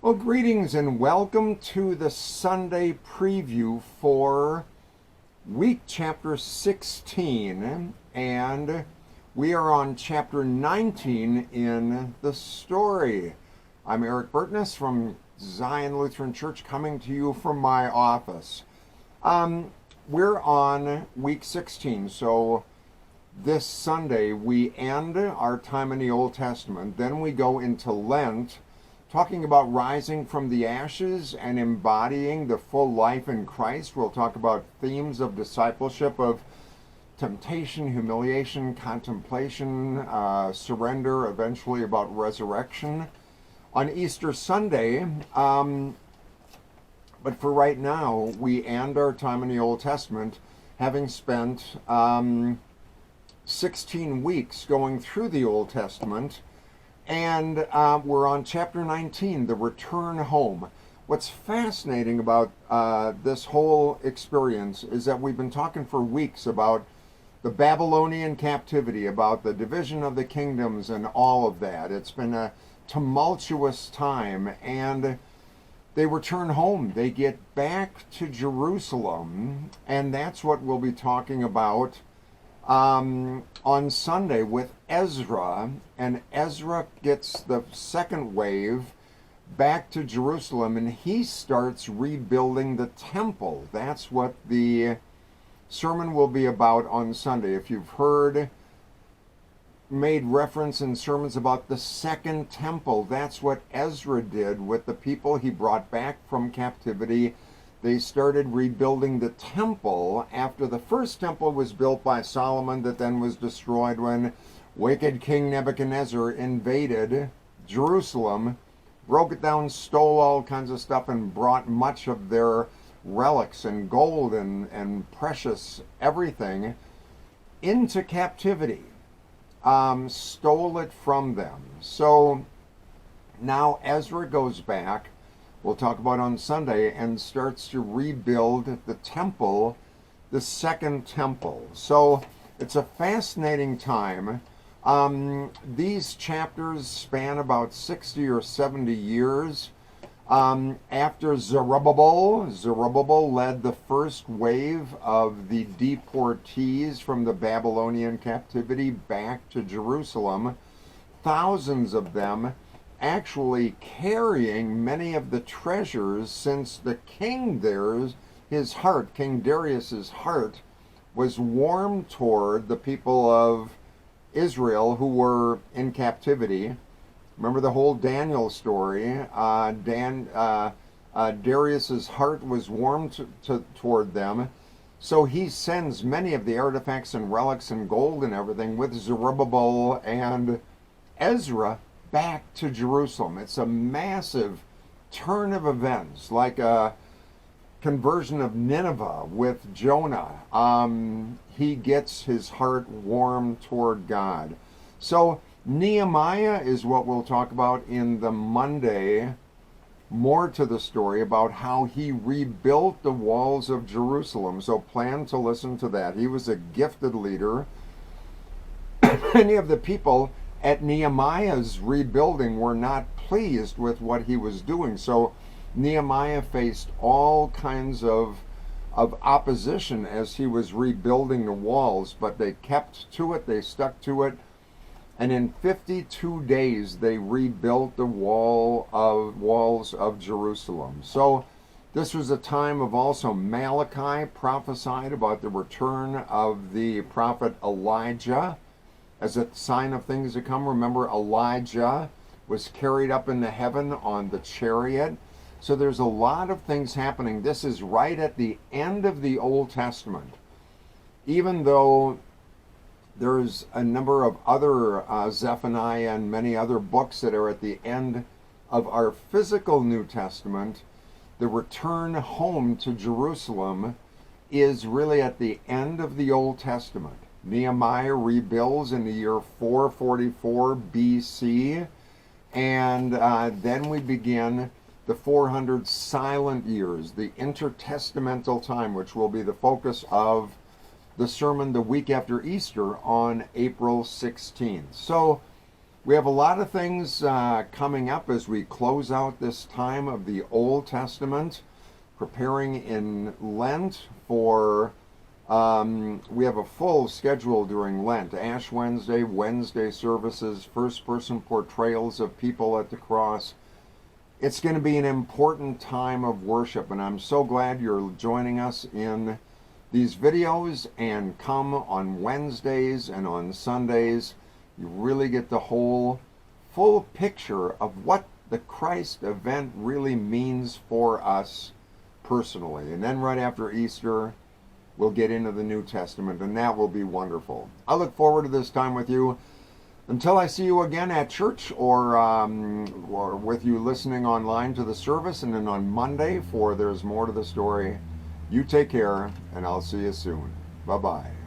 Well, greetings and welcome to the Sunday preview for week chapter 16. And we are on chapter 19 in the story. I'm Eric Burtness from Zion Lutheran Church, coming to you from my office. We're on week 16, so this Sunday we end our time in the Old Testament. Then we go into Lent, talking about rising from the ashes and embodying the full life in Christ. We'll talk about themes of discipleship, of temptation, humiliation, contemplation, surrender, eventually about resurrection on Easter Sunday. But for right now, we end our time in the Old Testament having spent 16 weeks going through the Old Testament. And we're on chapter 19, the return home. What's fascinating about this whole experience is that we've been talking for weeks about the Babylonian captivity, about the division of the kingdoms and all of that. It's been a tumultuous time, and they return home. They get back to Jerusalem, and that's what we'll be talking about on Sunday with Ezra. And Ezra gets the second wave back to Jerusalem, and he starts rebuilding the temple. That's what the sermon will be about on Sunday. If you've heard made reference in sermons about the second temple, that's what Ezra did with the people he brought back from captivity. They started rebuilding the temple after the first temple was built by Solomon, that then was destroyed when wicked King Nebuchadnezzar invaded Jerusalem, broke it down, stole all kinds of stuff, and brought much of their relics and gold and precious everything into captivity, stole it from them. So now Ezra goes back, we'll talk about on Sunday, and starts to rebuild the temple, the second temple. So it's a fascinating time. These chapters span about 60 or 70 years. After Zerubbabel led the first wave of the deportees from the Babylonian captivity back to Jerusalem, thousands of them actually carrying many of the treasures, since the king there, King Darius's heart was warm toward the people of Israel who were in captivity. Remember the whole Daniel story. Darius's heart was warm toward them, so he sends many of the artifacts and relics and gold and everything with Zerubbabel and Ezra back to Jerusalem. It's a massive turn of events, like a conversion of Nineveh with Jonah. He gets his heart warm toward God. So Nehemiah is what we'll talk about in the Monday, more to the story about how he rebuilt the walls of Jerusalem. So plan to listen to that. He was a gifted leader. Many of the people at Nehemiah's rebuilding were not pleased with what he was doing. So Nehemiah faced all kinds of opposition as he was rebuilding the walls, but they kept to it, they stuck to it, and in 52 days they rebuilt the walls of Jerusalem. So this was a time of also Malachi prophesied about the return of the prophet Elijah as a sign of things to come. Remember, Elijah was carried up into heaven on the chariot. So there's a lot of things happening. This is right at the end of the Old Testament. Even though there's a number of other Zephaniah and many other books that are at the end of our physical New Testament, the return home to Jerusalem is really at the end of the Old Testament. Nehemiah rebuilds in the year 444 BC, and then we begin the 400 silent years, the intertestamental time, which will be the focus of the sermon the week after Easter on April 16th. So We have a lot of things coming up as we close out this time of the Old Testament, preparing in Lent for. We have a full schedule during Lent. Ash Wednesday, Wednesday services, first-person portrayals of people at the cross. It's going to be an important time of worship, and I'm so glad you're joining us in these videos. And come on Wednesdays and on Sundays. You really get the whole full picture of what the Christ event really means for us personally. And then right after Easter, we'll get into the New Testament, and that will be wonderful. I look forward to this time with you. Until I see you again at church or with you listening online to the service, and then on Monday for There's More to the Story, you take care, and I'll see you soon. Bye-bye.